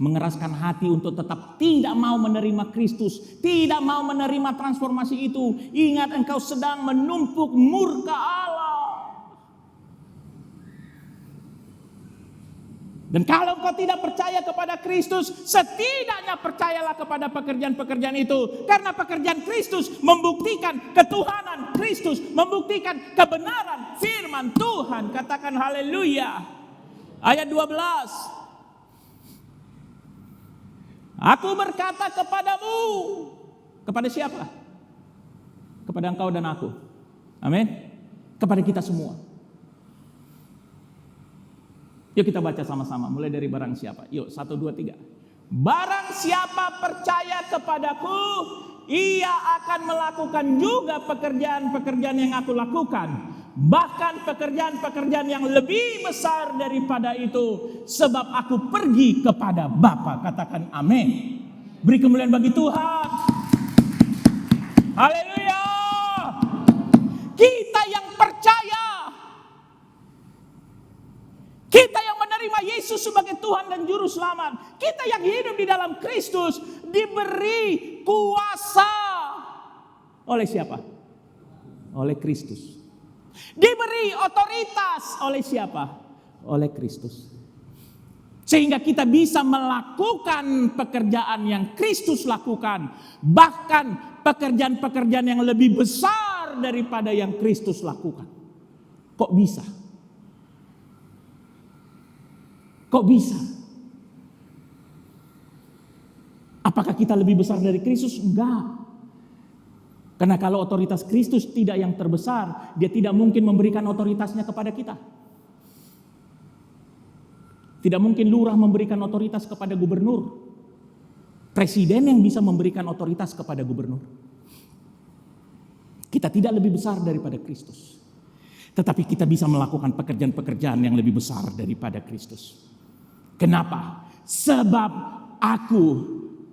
mengeraskan hati untuk tetap tidak mau menerima Kristus, tidak mau menerima transformasi itu, ingat engkau sedang menumpuk murka Allah. Dan kalau engkau tidak percaya kepada Kristus, setidaknya percayalah kepada pekerjaan-pekerjaan itu. Karena pekerjaan Kristus membuktikan ketuhanan Kristus, membuktikan kebenaran firman Tuhan. Katakan haleluya. Ayat 12. Aku berkata kepadamu. Kepada siapa? Kepada engkau dan aku. Amin. Kepada kita semua. Yuk kita baca sama-sama, mulai dari barang siapa. Yuk, 1, 2, 3. Barang siapa percaya kepadaku, ia akan melakukan juga pekerjaan-pekerjaan yang aku lakukan. Bahkan pekerjaan-pekerjaan yang lebih besar daripada itu. Sebab aku pergi kepada Bapa. Katakan amin. Beri kemuliaan bagi Tuhan. Haleluya. Kita yang percaya, kita yang menerima Yesus sebagai Tuhan dan Juru Selamat, kita yang hidup di dalam Kristus, diberi kuasa oleh siapa? Oleh Kristus. Diberi otoritas oleh siapa? Oleh Kristus. Sehingga kita bisa melakukan pekerjaan yang Kristus lakukan. Bahkan pekerjaan-pekerjaan yang lebih besar daripada yang Kristus lakukan. Kok bisa? Kok bisa? Apakah kita lebih besar dari Kristus? Enggak. Karena kalau otoritas Kristus tidak yang terbesar, dia tidak mungkin memberikan otoritasnya kepada kita. Tidak mungkin lurah memberikan otoritas kepada gubernur. Presiden yang bisa memberikan otoritas kepada gubernur. Kita tidak lebih besar daripada Kristus. Tetapi kita bisa melakukan pekerjaan-pekerjaan yang lebih besar daripada Kristus. Kenapa? Sebab aku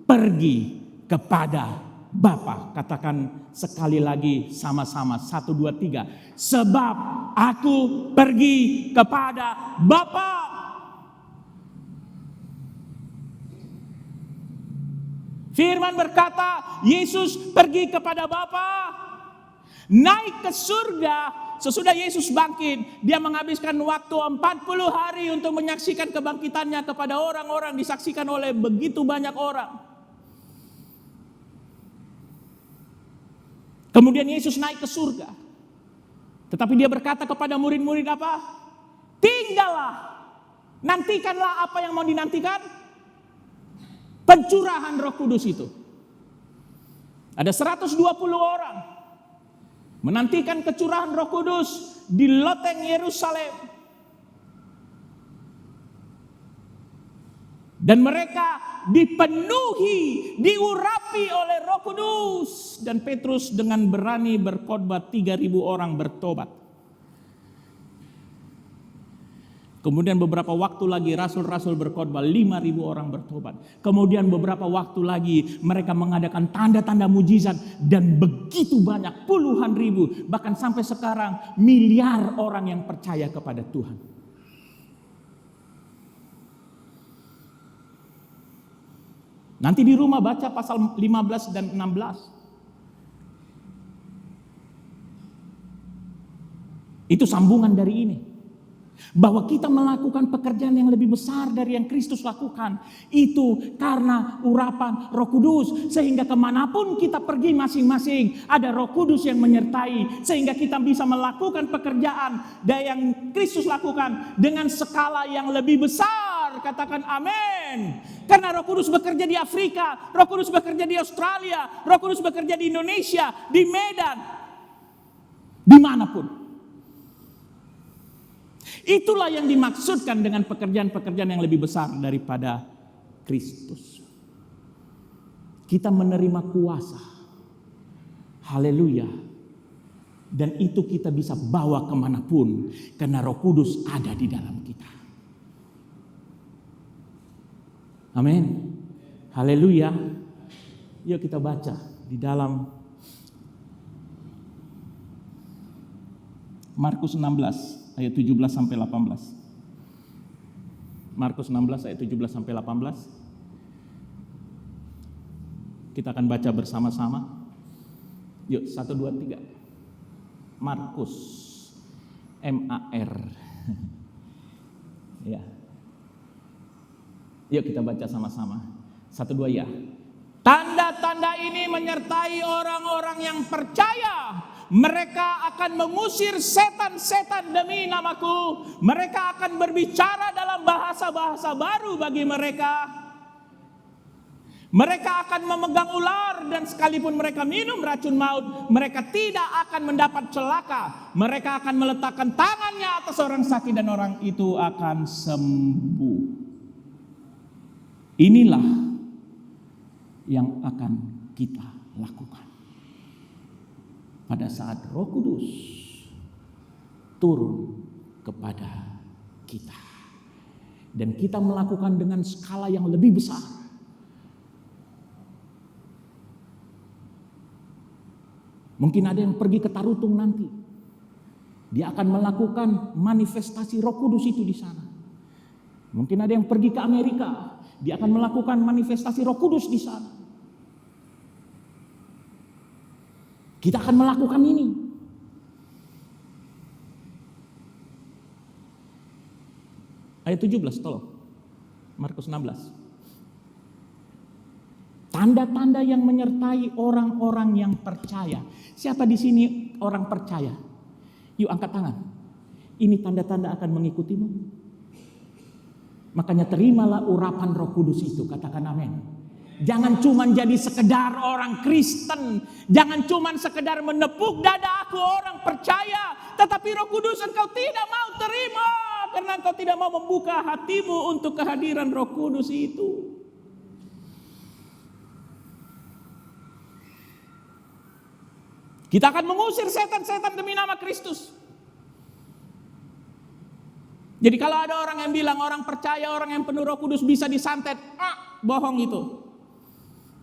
pergi kepada Bapa. Katakan sekali lagi sama-sama. 1, 2, 3. Sebab aku pergi kepada Bapa. Firman berkata, Yesus pergi kepada Bapa, naik ke surga. Sesudah Yesus bangkit, dia menghabiskan waktu 40 hari untuk menyaksikan kebangkitannya kepada orang-orang, disaksikan oleh begitu banyak orang. Kemudian Yesus naik ke surga. Tetapi dia berkata kepada murid-murid apa? Tinggallah, nantikanlah apa yang mau dinantikan. Pencurahan Roh Kudus itu. Ada 120 orang menantikan kecurahan Roh Kudus di loteng Yerusalem. Dan mereka dipenuhi, diurapi oleh Roh Kudus. Dan Petrus dengan berani berkhotbah, 3.000 orang bertobat. Kemudian beberapa waktu lagi rasul-rasul berkhotbah, 5.000 orang bertobat. Kemudian beberapa waktu lagi mereka mengadakan tanda-tanda mujizat dan begitu banyak, puluhan ribu, bahkan sampai sekarang miliar orang yang percaya kepada Tuhan. Nanti di rumah baca pasal 15 dan 16. Itu sambungan dari ini. Bahwa kita melakukan pekerjaan yang lebih besar dari yang Kristus lakukan. Itu karena urapan Roh Kudus. Sehingga kemanapun kita pergi masing-masing, ada Roh Kudus yang menyertai. Sehingga kita bisa melakukan pekerjaan yang Kristus lakukan dengan skala yang lebih besar. Katakan amin. Karena Roh Kudus bekerja di Afrika, Roh Kudus bekerja di Australia, Roh Kudus bekerja di Indonesia, di Medan, dimanapun. Itulah yang dimaksudkan dengan pekerjaan-pekerjaan yang lebih besar daripada Kristus. Kita menerima kuasa. Haleluya. Dan itu kita bisa bawa kemanapun. Karena Roh Kudus ada di dalam kita. Amin. Haleluya. Yuk kita baca di dalam Markus 16. Ayat 17 sampai 18. Markus 16 ayat 17 sampai 18. Kita akan baca bersama-sama. Yuk 1 2 3. Markus MAR. Ya. Yuk kita baca sama-sama. 1 2 ya. Tanda-tanda ini menyertai orang-orang yang percaya. Mereka akan mengusir setan-setan demi namaku. Mereka akan berbicara dalam bahasa-bahasa baru bagi mereka. Mereka akan memegang ular dan sekalipun mereka minum racun maut, mereka tidak akan mendapat celaka. Mereka akan meletakkan tangannya atas orang sakit dan orang itu akan sembuh. Inilah yang akan kita lakukan pada saat Roh Kudus turun kepada kita. Dan kita melakukan dengan skala yang lebih besar. Mungkin ada yang pergi ke Tarutung nanti. Dia akan melakukan manifestasi Roh Kudus itu di sana. Mungkin ada yang pergi ke Amerika. Dia akan melakukan manifestasi Roh Kudus di sana. Kita akan melakukan ini. Ayat 17 tolong. Markus 16. Tanda-tanda yang menyertai orang-orang yang percaya. Siapa di sini orang percaya? Yuk angkat tangan. Ini tanda-tanda akan mengikutimu. Makanya terimalah urapan Roh Kudus itu. Katakan amin. Jangan cuma jadi sekedar orang Kristen. Jangan cuma sekedar menepuk dada aku orang percaya. Tetapi Roh Kudus engkau tidak mau terima. Karena engkau tidak mau membuka hatimu untuk kehadiran Roh Kudus itu. Kita akan mengusir setan-setan demi nama Kristus. Jadi kalau ada orang yang bilang orang percaya, orang yang penuh Roh Kudus bisa disantet. Bohong itu.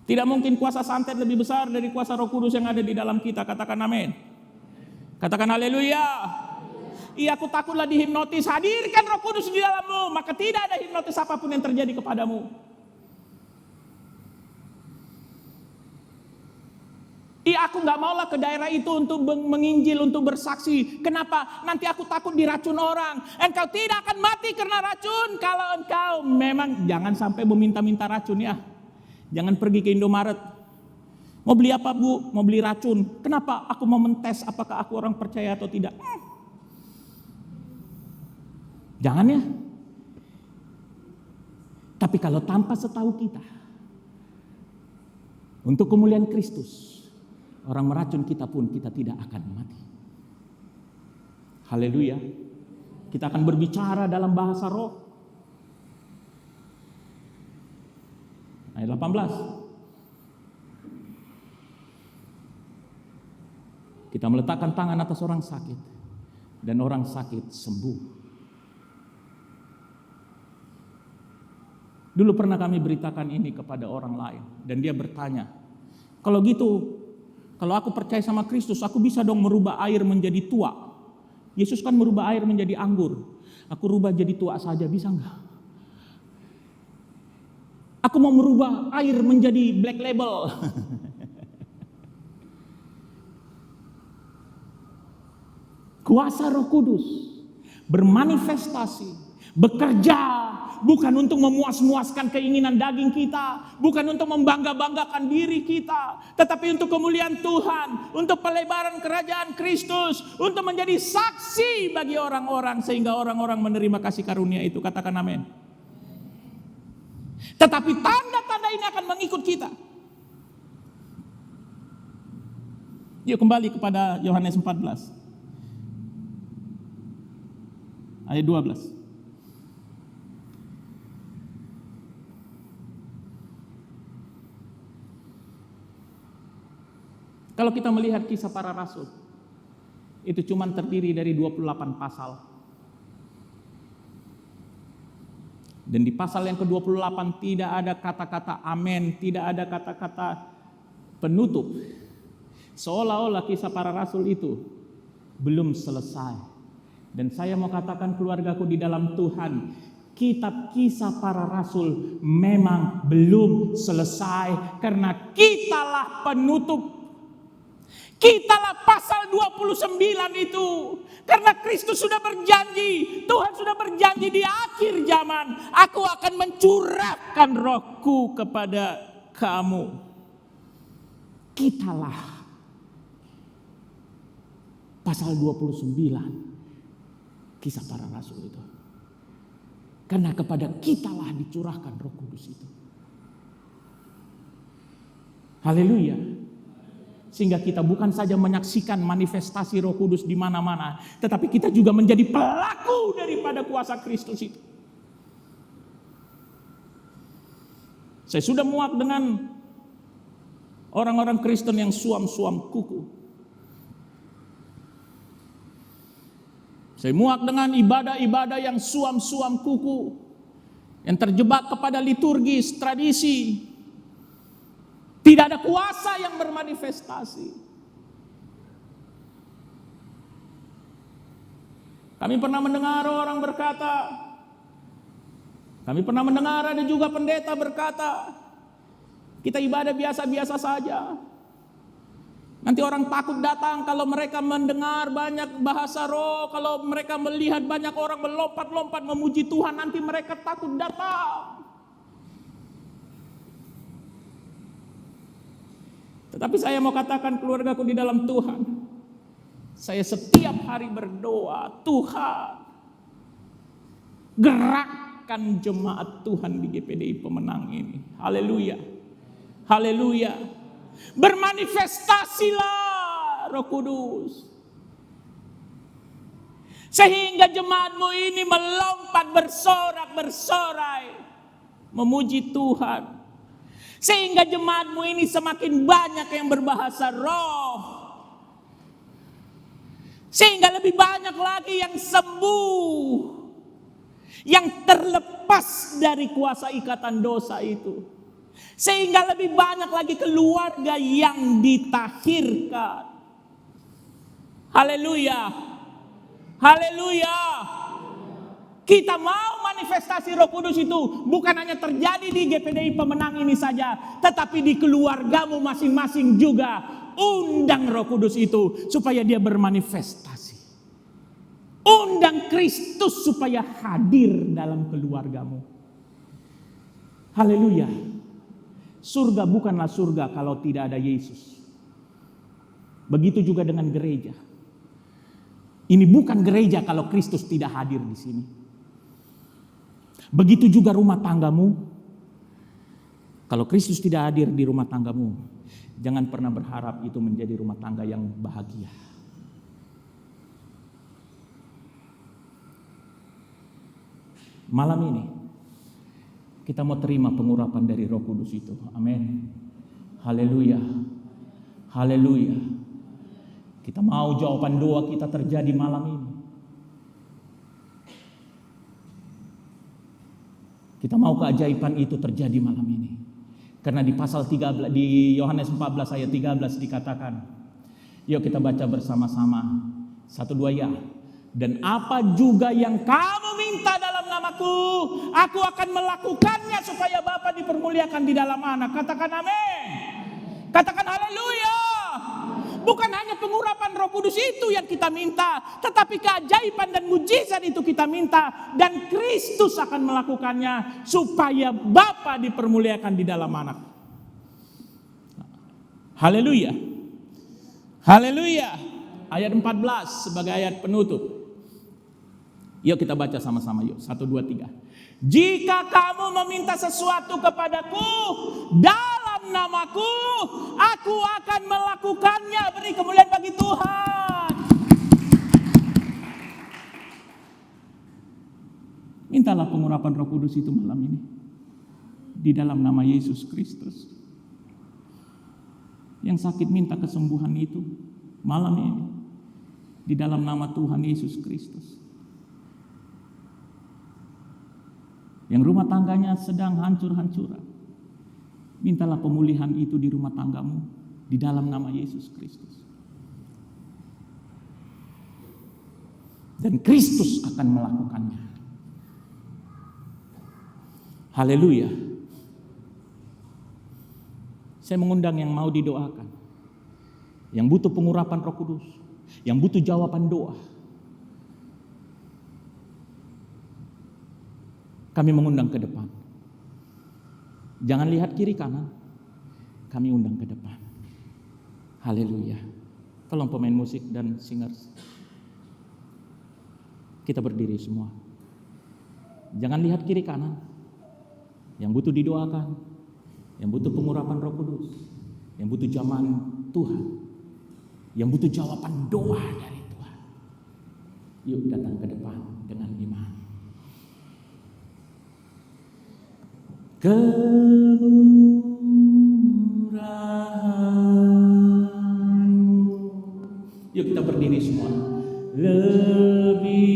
Tidak mungkin kuasa santet lebih besar dari kuasa Roh Kudus yang ada di dalam kita. Katakan amin. Katakan haleluya. Iya, aku takutlah dihipnotis. Hadirkan Roh Kudus di dalammu, maka tidak ada hipnotis apapun yang terjadi kepadamu. Iya, aku gak maulah ke daerah itu untuk menginjil, untuk bersaksi. Kenapa? Nanti aku takut diracun orang. Engkau tidak akan mati karena racun. Kalau engkau memang jangan sampai meminta-minta racun ya. Jangan pergi ke Indomaret. Mau beli apa bu? Mau beli racun. Kenapa? Aku mau mentes apakah aku orang percaya atau tidak. Jangan ya. Tapi kalau tanpa setahu kita, untuk kemuliaan Kristus, orang meracun kita pun kita tidak akan mati. Haleluya. Kita akan berbicara dalam bahasa roh. Ayat 18. Kita meletakkan tangan atas orang sakit dan orang sakit sembuh. Dulu pernah kami beritakan ini kepada orang lain. Dan dia bertanya, kalau gitu, kalau aku percaya sama Kristus, aku bisa dong merubah air menjadi tua. Yesus kan merubah air menjadi anggur. Aku rubah jadi tua saja, bisa enggak? Aku mau merubah air menjadi black label. Kuasa Roh Kudus bermanifestasi, bekerja bukan untuk memuas-muaskan keinginan daging kita, bukan untuk membangga-banggakan diri kita, tetapi untuk kemuliaan Tuhan, untuk pelebaran kerajaan Kristus, untuk menjadi saksi bagi orang-orang sehingga orang-orang menerima kasih karunia itu. Katakan amin. Tetapi tanda-tanda ini akan mengikut kita. Yuk kembali kepada Yohanes 14. Ayat 12. Kalau kita melihat kisah para rasul, itu cuma terdiri dari 28 pasal. Dan di pasal yang ke-28 tidak ada kata-kata amin, tidak ada kata-kata penutup. Seolah-olah kisah para rasul itu belum selesai. Dan saya mau katakan keluargaku di dalam Tuhan, kitab kisah para rasul memang belum selesai karena kitalah penutup. Kitalah pasal 29 itu. Karena Kristus sudah berjanji, Tuhan sudah berjanji di akhir zaman, aku akan mencurahkan rohku kepada kamu. Kitalah pasal 29 kisah para rasul itu. Karena kepada kitalah dicurahkan Roh Kudus itu. Haleluya. Sehingga kita bukan saja menyaksikan manifestasi Roh Kudus di mana-mana, tetapi kita juga menjadi pelaku daripada kuasa Kristus itu. Saya sudah muak dengan orang-orang Kristen yang suam-suam kuku. Saya muak dengan ibadah-ibadah yang suam-suam kuku, yang terjebak kepada liturgis, tradisi. Tidak ada kuasa yang bermanifestasi. Kami pernah mendengar orang berkata, kami pernah mendengar ada juga pendeta berkata, kita ibadah biasa-biasa saja. Nanti orang takut datang kalau mereka mendengar banyak bahasa roh, kalau mereka melihat banyak orang melompat-lompat memuji Tuhan, nanti mereka takut datang. Tetapi saya mau katakan keluargaku di dalam Tuhan, saya setiap hari berdoa, Tuhan gerakkan jemaat Tuhan di GPDI Pemenang ini. Haleluya. Haleluya. Bermanifestasilah Roh Kudus. Sehingga jemaatmu ini melompat bersorak-bersorai memuji Tuhan. Sehingga jemaatmu ini semakin banyak yang berbahasa roh. Sehingga lebih banyak lagi yang sembuh. Yang terlepas dari kuasa ikatan dosa itu. Sehingga lebih banyak lagi keluarga yang ditahirkan. Haleluya. Haleluya. Kita mau manifestasi Roh Kudus itu bukan hanya terjadi di GPDI Pemenang ini saja, tetapi di keluargamu masing-masing juga. Undang Roh Kudus itu supaya dia bermanifestasi. Undang Kristus supaya hadir dalam keluargamu. Haleluya. Surga bukanlah surga kalau tidak ada Yesus. Begitu juga dengan gereja. Ini bukan gereja kalau Kristus tidak hadir di sini. Begitu juga rumah tanggamu. Kalau Kristus tidak hadir di rumah tanggamu, jangan pernah berharap itu menjadi rumah tangga yang bahagia. Malam ini kita mau terima pengurapan dari Roh Kudus itu. Amin. Haleluya. Haleluya. Kita mau jawaban doa kita terjadi malam ini. Kita mau keajaiban itu terjadi malam ini. Karena di pasal 13, di Yohanes 14 ayat 13 dikatakan, yuk kita baca bersama-sama. 1, 2 ya. Dan apa juga yang kamu minta dalam namaku, aku akan melakukannya supaya Bapa dipermuliakan di dalam Anak. Katakan amin. Katakan haleluya. Bukan hanya pengurapan Roh Kudus itu yang kita minta, tetapi keajaiban dan mujizat itu kita minta, dan Kristus akan melakukannya supaya Bapa dipermuliakan di dalam Anak. Haleluya. Haleluya. Ayat 14 sebagai ayat penutup. Yuk kita baca sama-sama yuk. 1, 2, 3. Jika kamu meminta sesuatu kepadaku dalam namaku, aku akan melakukannya. Beri kemuliaan bagi Tuhan. Mintalah pengurapan Roh Kudus itu malam ini. Di dalam nama Yesus Kristus. Yang sakit minta kesembuhan itu malam ini. Di dalam nama Tuhan Yesus Kristus. Yang rumah tangganya sedang hancur-hancuran, mintalah pemulihan itu di rumah tanggamu di dalam nama Yesus Kristus. Dan Kristus akan melakukannya. Haleluya. Saya mengundang yang mau didoakan, yang butuh pengurapan Roh Kudus, yang butuh jawaban doa. Kami mengundang ke depan. Jangan lihat kiri kanan. Kami undang ke depan. Haleluya. Tolong pemain musik dan singers. Kita berdiri semua. Jangan lihat kiri kanan. Yang butuh didoakan. Yang butuh pengurapan Roh Kudus. Yang butuh zaman Tuhan. Yang butuh jawaban doa dari Tuhan. Yuk datang ke depan dengan iman. Kemurahan. Yuk kita berdiri semua. Lebih